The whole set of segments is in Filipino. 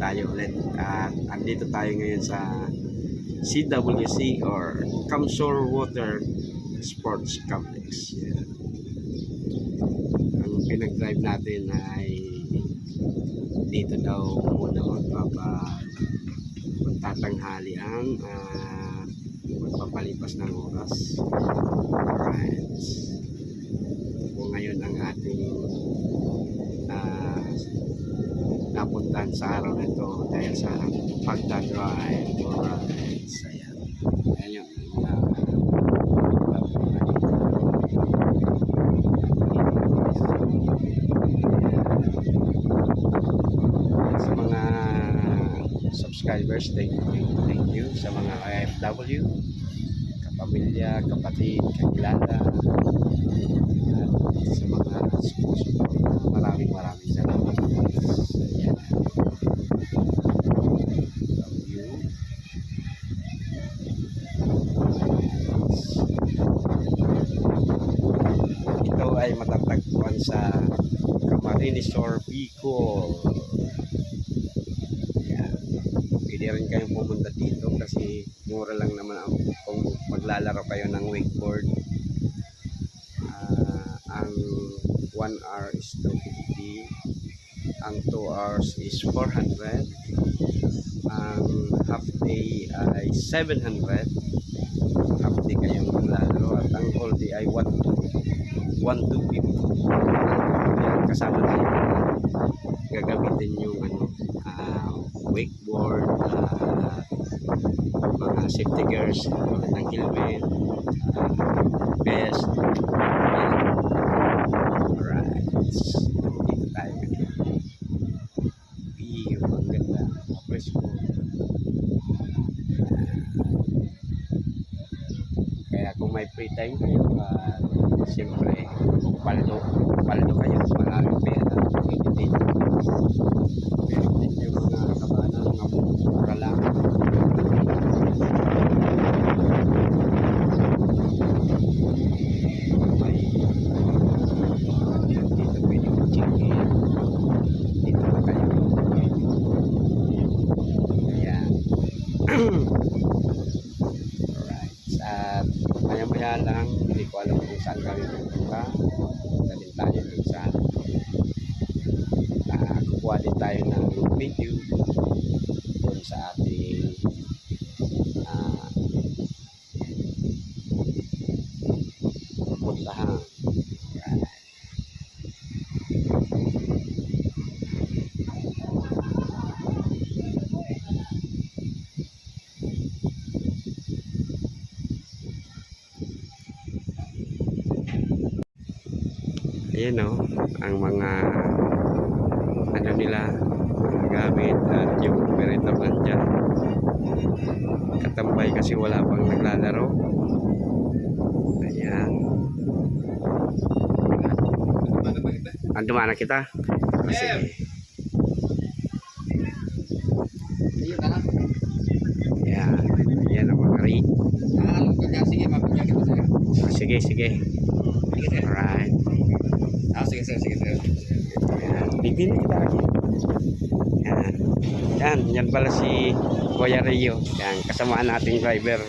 tayo ulit at andito tayo ngayon sa CWC or Camsor Water Sports Complex. Yan. Ang pinag-drive natin ay dito daw muna magtatanghali ang magpapalipas ng oras. Alright. Ito ngayon ang ating napuntahan sa araw na ito dahil sa pagdadrive. Alright. So, ayan. Ayan yung sa mga subscribers, thank you sa mga OFW, kapamilya, kapatid, kakilala, at sa mga support. Maraming salamat. So, yan. Ito ay matatagpuan sa Camarines Sur, Bicol. Yan. Pwede rin kayong pumunta dito kasi mura lang naman kung maglalaro kayo ng wakeboard. Ang 1 hour is 250, ang 2 hours is 400, ang half day ay 700, half day kayong maglalaro, at ang whole day ay 1,250. Yan, kasama tayo gagamitin yung wakeboard, mga safety gears ng helmet, vest. Alright, dito tayo ngayon. View, ang ganda, presko. Kaya kung may free time kayo, siyempre kung paldo kayo, maraming pera, pwede din. Meron din yung mga kabana, mga mura lang. Alright, at maya lang, hindi ko alam kung saan kami pupunta. Punta din tayo dun sa kukuha din tayo ng video dun sa ating puntahan. Ayan o, ang mga nila, mga gamit, at yung operator nandyan katambay kasi wala pang naglalaro. Ayan, andumana kita. Sige. Ayan, ayan ang mga rig. Sige. Alright. Sige. Bibili kita lagi. Yan pala si Kuya Rio. Yan, kasamaan nating driver.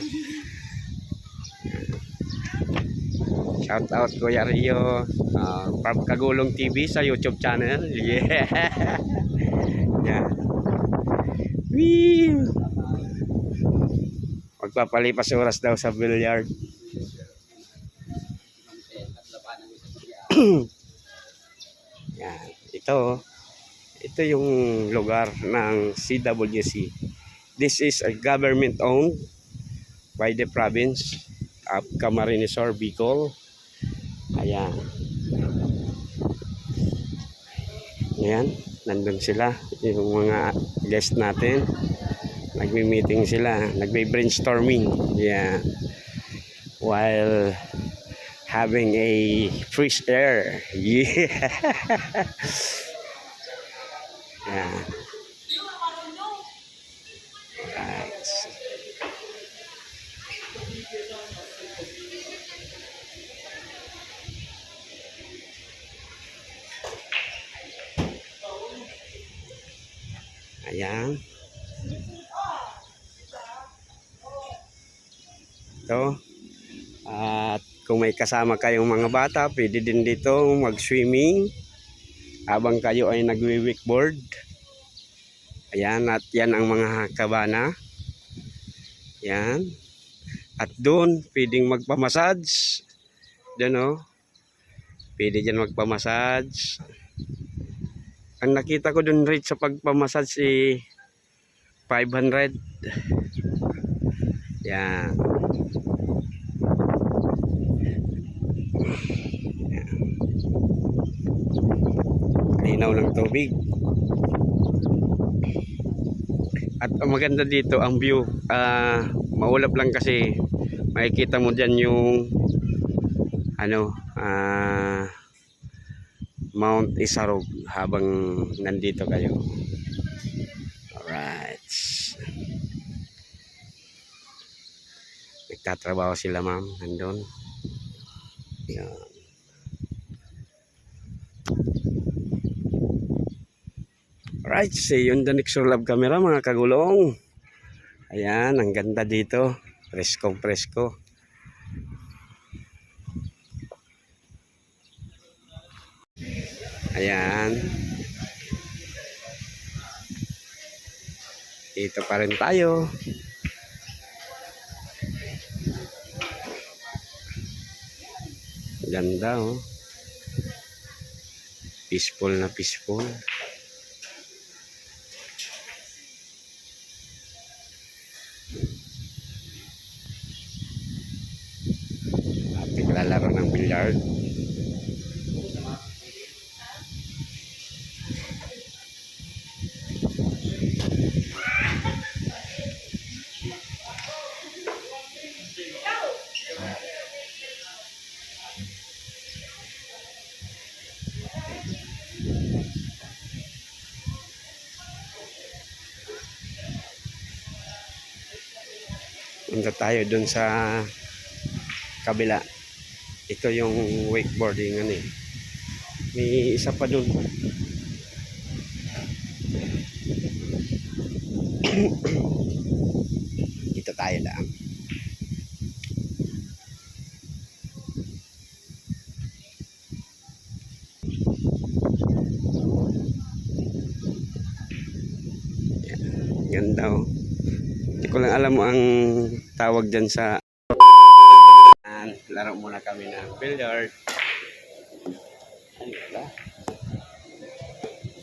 Shout out Kuya Rio. From Kagulong TV sa YouTube channel. Yeah. Yan. Wee! Magpapalipas oras daw sa billiard. Yan, ito yung lugar ng CWC. This is a government owned by the province of Camarines Sur, Bicol. Ayan. Ayan, nandun sila, yung mga guest natin. Nagmi-meeting sila, nagmi-brainstorming. Ayan. While having a fresh air. Yeah. Yeah. Right. Ayan. Ito. At kung may kasama kayong mga bata, pwede din dito mag-swimming habang kayo ay nagwi-wakeboard. Ayan, at yan ang mga kabana. Yan. At doon, pwedeng magpamassage. Doon, oh. Pwede dyan magpamassage. Ang nakita ko doon rate sa pagpamassage si 500. Yan. Linaw ng tubig. At ang maganda dito ang view, maulap lang kasi makikita mo dyan yung ano, Mount Isarog habang nandito kayo. Alright. Nagtatrabaho sila, ma'am, nandun. Yan. Alright, see you on the next Love Camera, mga kagulong. Ayan, ang ganda dito. Presko. Ayan. Dito pa rin tayo. Ganda, oh. Peaceful na peaceful. Naglalaro ng billiard. Punta tayo dun sa kabila. Ito yung wakeboarding, ano eh. May isa pa dun. Dito tayo lang. Ganda, oh. Hindi ko lang alam ang tawag dyan sa laro muna kami ng billiard. Ay, wala.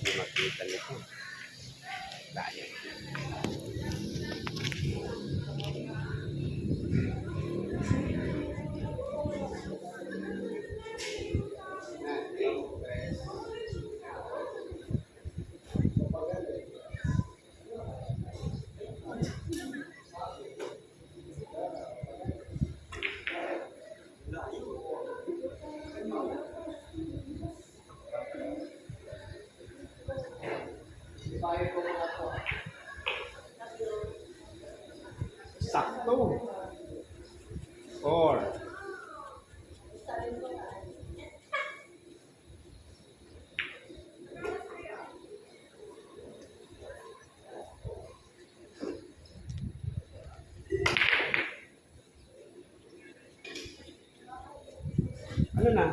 Hindi makita nito. Dahil. Sakto. 4. Ano na?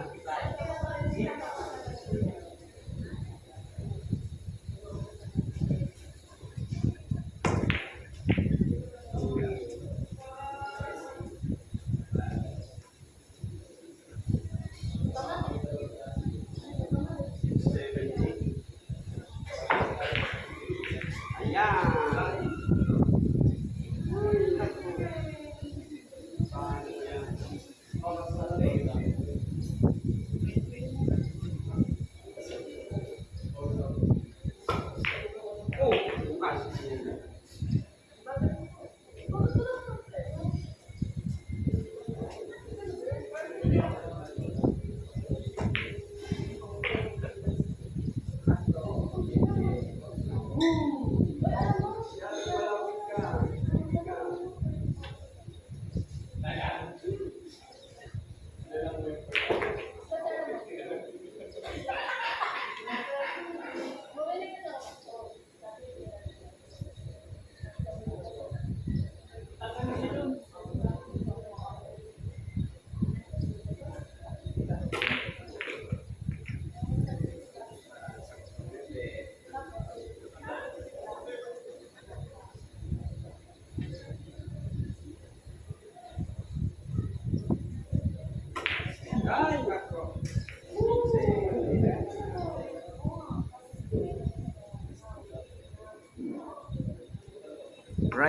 Right,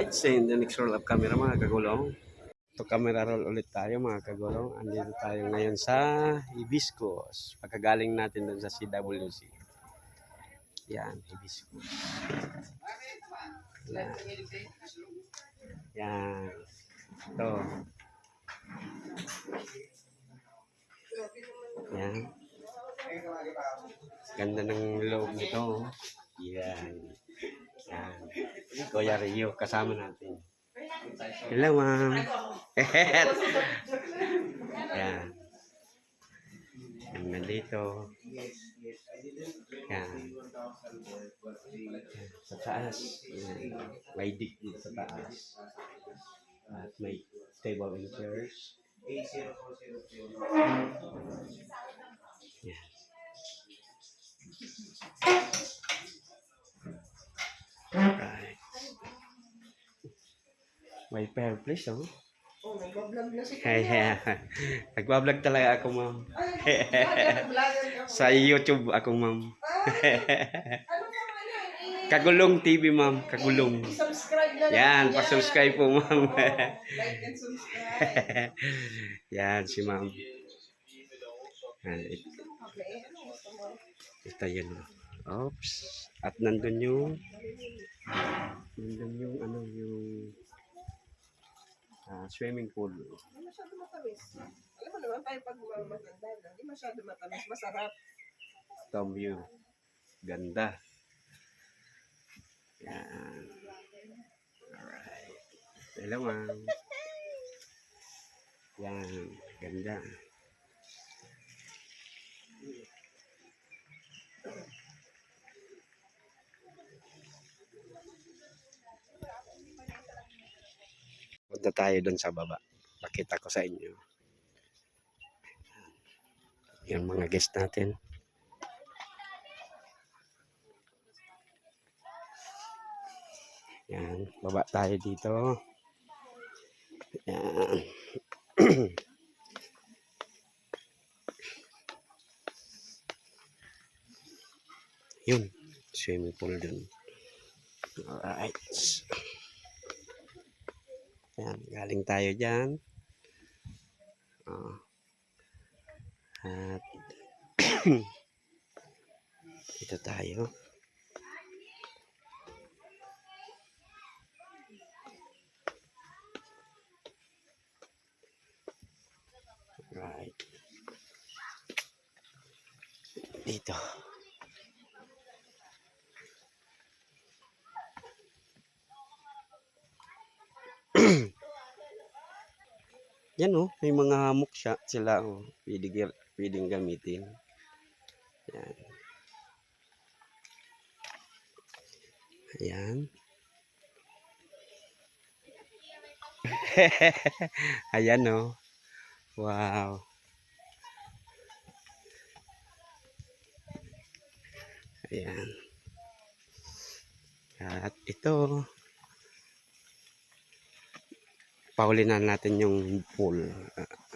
so in the next roll of camera mga kagulong. To camera roll ulit tayo mga kagulong. Andito tayo ngayon sa Hibiscus. Pagkagaling natin doon sa CWC. Yan, Hibiscus. Yan. Yan. Ito. Yan. Ganda ng loob nito. Yan. Yan. Kuya Rio, kasama natin. Hello, ma'am. Yan. Yan, nandito. Yan. Sa taas. Yan. May dick dito sa taas. At may table and chairs. Yan. Right. May fireplace, oh. Oh, nagbablog na si Kaya, nagbablog talaga ako, ma'am. vlogger ka. Sa YouTube ako, ma'am. Ano naman Kagulong TV, ma'am. Kagulong. subscribe na lang. Yan, pa-subscribe po, ma'am. Like and subscribe. Yan, si ma'am. Yan, Okay, ano gusto mo? ito yun. Oops. At nandun yung ano, yung swimming pool. Hindi masyado matamis. Alam mo naman tayo pag maganda, hindi masyado matamis. Masarap. Tom view. Ganda. Yan. Alright. Hello, ma'am. Yan. Ganda. Punta tayo doon sa baba. Pakita ko sa inyo. Yung mga guest natin. Yan. Baba tayo dito. Yan. Yun. Swimming pool dun. Alright. Yan. Galing tayo dyan. At ito tayo. Right. Dito. Yan, oh, may mga hammock sila, oh. Pwedeng gamitin. Yan. Ayan. Ayan, oh. Wow. Ayan. At ito, paulinan natin yung pool.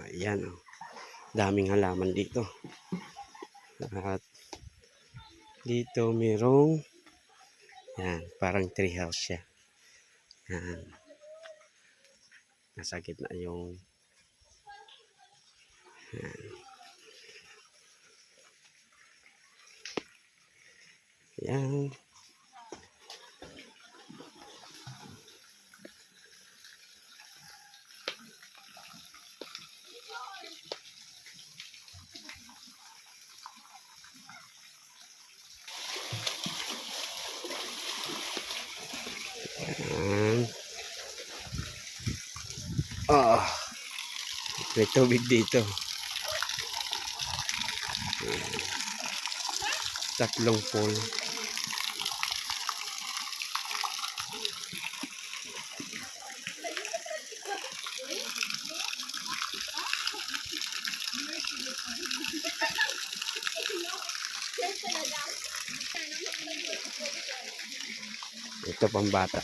Ayan, oh. Daming halaman dito. At dito merong yan, parang tree house siya. Yan. Nasa gitna yung yan. Yan. Oh, may tubig dito. Tatlong pool. Ito pang bata.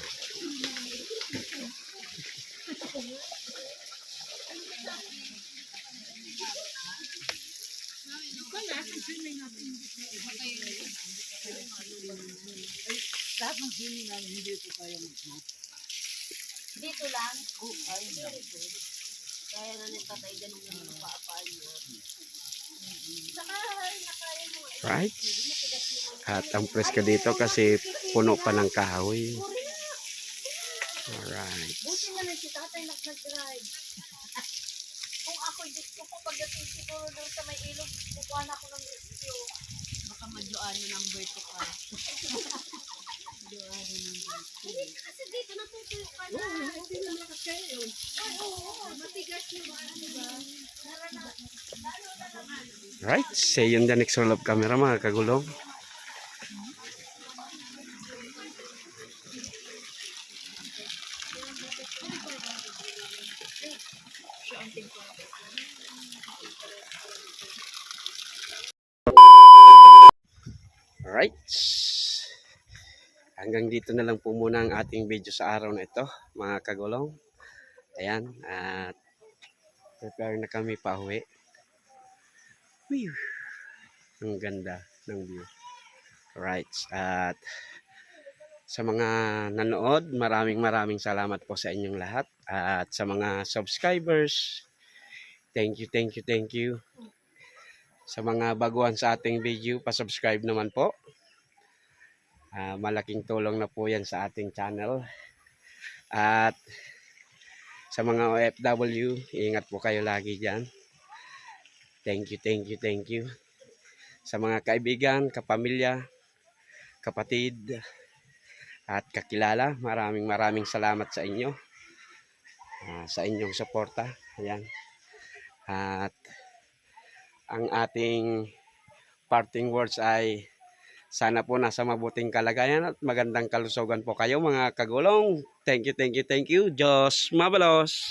Lahat ng swimming namin hindi ito kaya mag-smoke. Dito lang? Oo, very good. Kaya na ni tatay ganun ganun paapaan niya. Saka nakaya mo. Right? At ang presko dito kasi puno pa ng kahoy. Alright. Buti nga lang si tatay nag-drive. Kung ako gusto ko pagdating siguro doon sa may ilog, kukuha na ako ng rescue. Baka madyoan na number 2 ka. Madyoan na number 2. Hindi kasi dito natutuyo ka na. Hindi na makakaya yun. Oo, matigas yung diba? Right. See you in the next roll of camera mga kagulong. Alright. Hanggang dito na lang po muna ang ating video sa araw na ito, mga kagulong. Ayan. At prepare na kami pa uwi. Whew. Ang ganda ng view. Alright. At sa mga nanood, maraming salamat po sa inyong lahat. At sa mga subscribers, thank you. Sa mga baguhan sa ating video, pa-subscribe naman po. Malaking tulong na po yan sa ating channel. At sa mga OFW, ingat po kayo lagi dyan. Thank you. Sa mga kaibigan, kapamilya, kapatid, at kakilala, maraming salamat sa inyo. Sa inyong suporta. Ayan. At ang ating parting words ay sana po nasa mabuting kalagayan at magandang kalusugan po kayo mga kagulong. Thank you. Diyos mabalos.